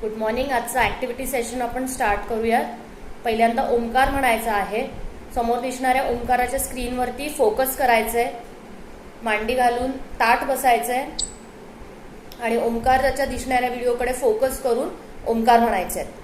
Good morning. आजचं activity session आपण start करूयात. पहिल्यांदा ओंकार म्हणायचा आहे. समोर दिसणाऱ्या ओंकाराच्या स्क्रीनवरती फोकस करायचं आहे. मांडी घालून ताठ बसायचं आहे आणि ओंकाराच्या दिसणाऱ्या व्हिडिओकडे फोकस करून ओंकार म्हणायचे आहे.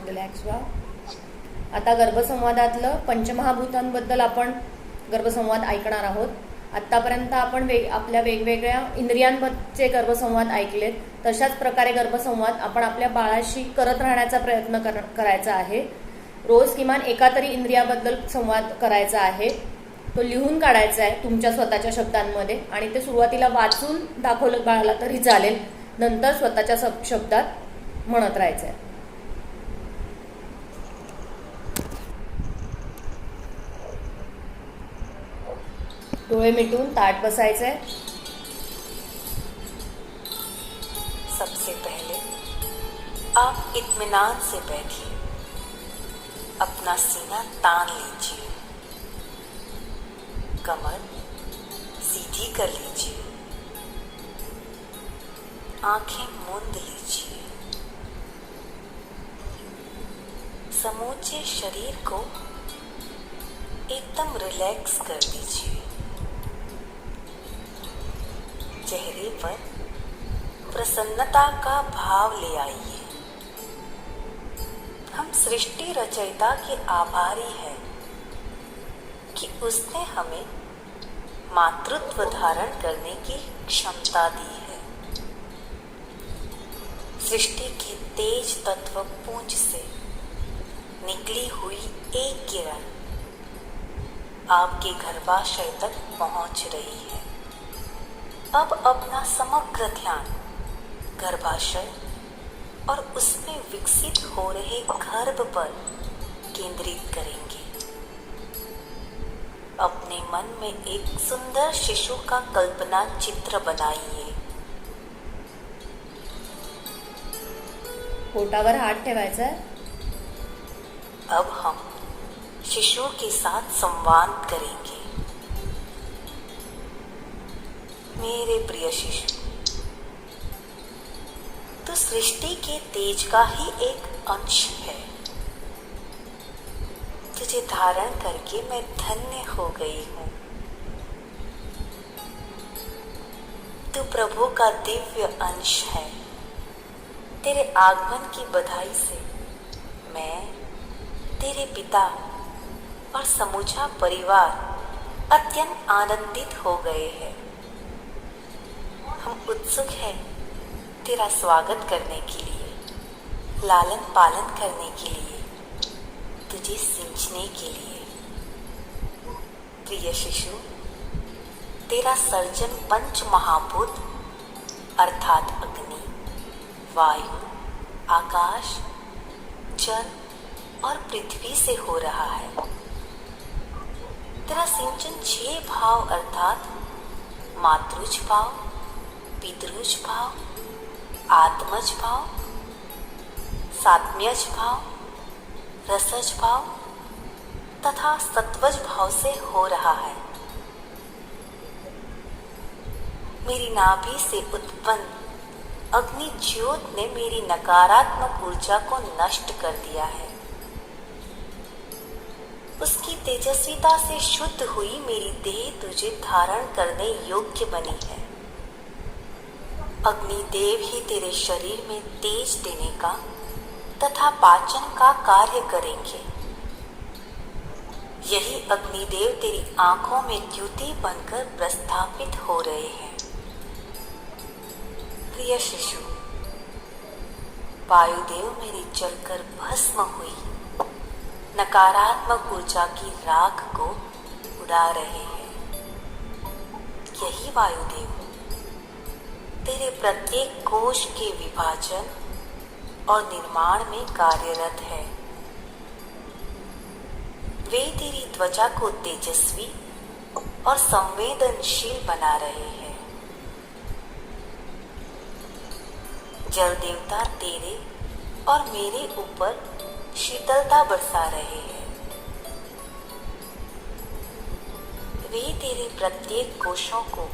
रिलॅक्स व्हा. आता गर्भसंवादातलं पंचमहाभूतांबद्दल आपण गर्भसंवाद ऐकणार आहोत. आत्तापर्यंत आपण आपल्या वेगवेगळ्या इंद्रियांचे गर्भसंवाद ऐकलेत. तशाच प्रकारे गर्भसंवाद आपण आपल्या बाळाशी करत राहण्याचा प्रयत्न करायचा आहे. रोज किमान एका तरी इंद्रियाबद्दल संवाद करायचा आहे. तो लिहून काढायचा आहे तुमच्या स्वतःच्या शब्दांमध्ये आणि ते सुरुवातीला वाचून दाखवलं बाळाला तरी चालेल. नंतर स्वतःच्या शब्दात म्हणत राहायचं आहे. डोळे मिटून ताठ बसायचंय. सबसे पहले आप इत्मीनान से बैठिए. अपना सीना तान लीजिए. कमर सीधी कर लीजिए. आंखें मूंद लीजिए. समूचे शरीर को एकदम रिलैक्स कर दीजिए. चेहरे पर प्रसन्नता का भाव ले आइए. हम सृष्टि रचयिता के आभारी हैं कि उसने हमें मातृत्व धारण करने की क्षमता दी है. सृष्टि के तेज तत्व पुंज से निकली हुई एक किरण आपके गर्भाशय तक पहुंच रही है. अब अपना समग्र ध्यान गर्भाशय और उसमें विकसित हो रहे गर्भ पर केंद्रित करेंगे. अपने मन में एक सुंदर शिशु का कल्पना चित्र बनाइए. पोटावर हात ठेवायचा आहे. अब हम शिशु के साथ संवाद करेंगे. मेरे प्रिय शिशु, तो सृष्टि के तेज का ही एक अंश है. तुझे धारण करके मैं धन्य हो गई हूँ. तू प्रभु का दिव्य अंश है. तेरे आगमन की बधाई से मैं, तेरे पिता और समूचा परिवार अत्यंत आनंदित हो गए हैं. हम उत्सुक हैं तेरा स्वागत करने के लिए, लालन पालन करने के लिए, तुझे सिंचने के लिए. प्रिय शिशु, तेरा सर्जन पंच महाभूत अर्थात अग्नि, वायु, आकाश, जल और पृथ्वी से हो रहा है. तेरा सिंचन 6 भाव अर्थात मातृज भाव, पितृज भाव, आत्मज भाव, सात्म्यज भाव, रसज भाव तथा सत्वज भाव से हो रहा है। मेरी नाभि से उत्पन्न अग्नि ज्योत ने मेरी नकारात्मक ऊर्जा को नष्ट कर दिया है। उसकी तेजस्विता से शुद्ध हुई मेरी देह तुझे धारण करने योग्य बनी है। अग्निदेव ही तेरे शरीर में तेज देने का तथा पाचन का कार्य करेंगे। यही अग्निदेव तेरी आंखों में द्युति बनकर प्रस्थापित हो रहे हैं। प्रिय शिशु, वायुदेव मेरी जलकर भस्म हुई नकारात्मक ऊर्जा की राख को उड़ा रहे हैं। यही वायुदेव तेरे प्रत्येक कोश के विभाजन और निर्माण में कार्यरत है। वे तेरी त्वचा को तेजस्वी और संवेदनशील बना रहे हैं। जल देवता तेरे और मेरे ऊपर शीतलता बरसा रहे हैं। वे तेरे प्रत्येक कोशों को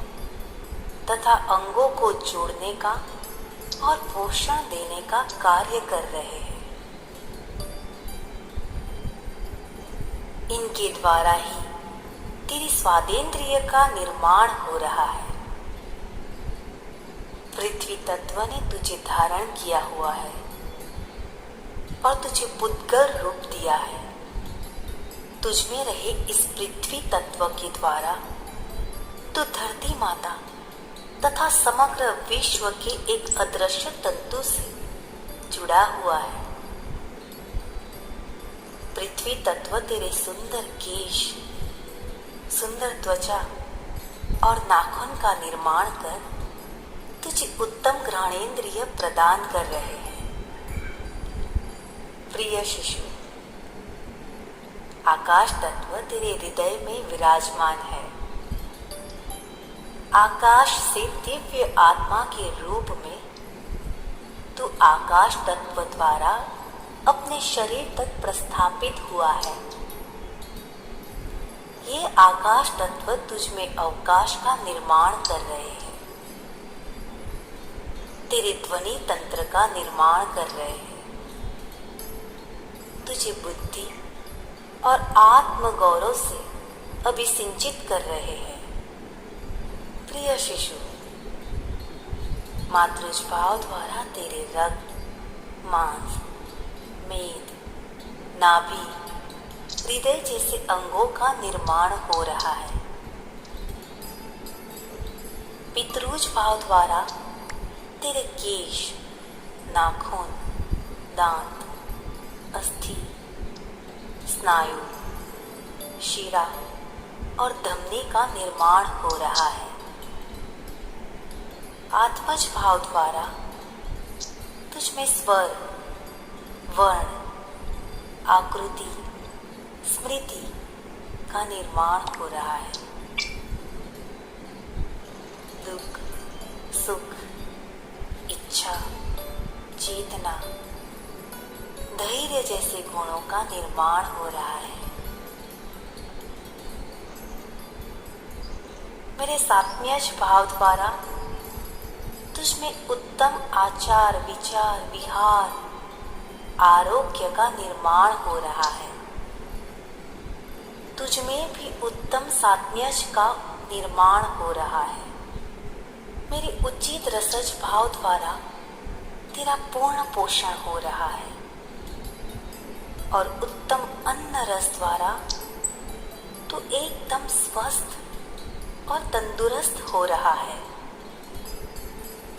तथा अंगों को जोड़ने का और पोषण देने का कार्य कर रहे हैं। इनके द्वारा ही तेरी स्वादेंद्रिय का निर्माण हो रहा है। पृथ्वी तत्व ने तुझे धारण किया हुआ है और तुझे पुद्गल रूप दिया है। तुझ में रहे इस पृथ्वी तत्व के द्वारा तू धरती माता तथा समग्र विश्व के एक अदृश्य तंतु से जुड़ा हुआ है। पृथ्वी तत्व तेरे सुंदर केश, सुंदर त्वचा और नाखून का निर्माण कर तुझे उत्तम घ्राणेंद्रिय प्रदान कर रहे हैं। प्रिय शिशु, आकाश तत्व तेरे हृदय में विराजमान है। आकाश से दिव्य आत्मा के रूप में तू आकाश तत्व द्वारा अपने शरीर तक प्रस्थापित हुआ है। ये आकाश तत्व तुझ में अवकाश का निर्माण कर रहे हैं। तेरे ध्वनि तंत्र का निर्माण कर रहे हैं। तुझे बुद्धि और आत्म गौरव से अभिसिंचित कर रहे हैं। प्रिय शिशु, मातृज भाव द्वारा तेरे रक्त, मांस, मेद, नाभि, हृदय जैसे अंगों का निर्माण हो रहा है। पितृज भाव द्वारा तेरे केश, नाखून, दांत, अस्थि, स्नायु, शिरा और धमनी का निर्माण हो रहा है। आत्मज भाव द्वारा तुझ में स्वर, वर्ण, आकृति, स्मृति का निर्माण हो रहा है। दुख, सुख, इच्छा, चेतना, धैर्य जैसे गुणों का निर्माण हो रहा है। मेरे सात्म्यज भाव द्वारा तुझ में उत्तम आचार, विचार, विहार, आरोग्य का निर्माण हो रहा है। तुझ में भी उत्तम सात्म्यज का निर्माण हो रहा है। मेरे उचित रसज भाव द्वारा तेरा पूर्ण पोषण हो रहा है और उत्तम अन्न रस द्वारा तू एकदम स्वस्थ और तंदुरुस्त हो रहा है।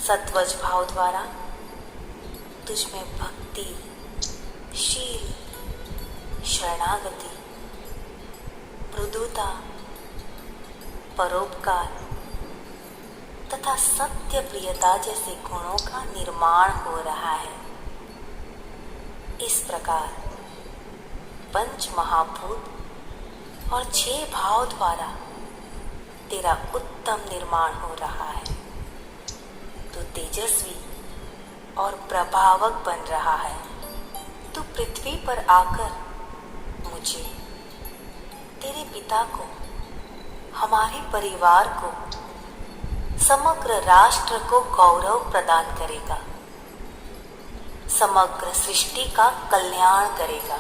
सत्वज भाव द्वारा तुझ में भक्ति, शील, शरणागति, मृदुता, परोपकार तथा सत्य प्रियता जैसे गुणों का निर्माण हो रहा है। इस प्रकार पंच महाभूत और 6 भाव द्वारा तेरा उत्तम निर्माण हो रहा है। तू तेजस्वी और प्रभावक बन रहा है, तू पृथ्वी पर आकर मुझे, तेरे पिता को, हमारे परिवार को, समग्र राष्ट्र को गौरव प्रदान करेगा, समग्र सृष्टि का कल्याण करेगा।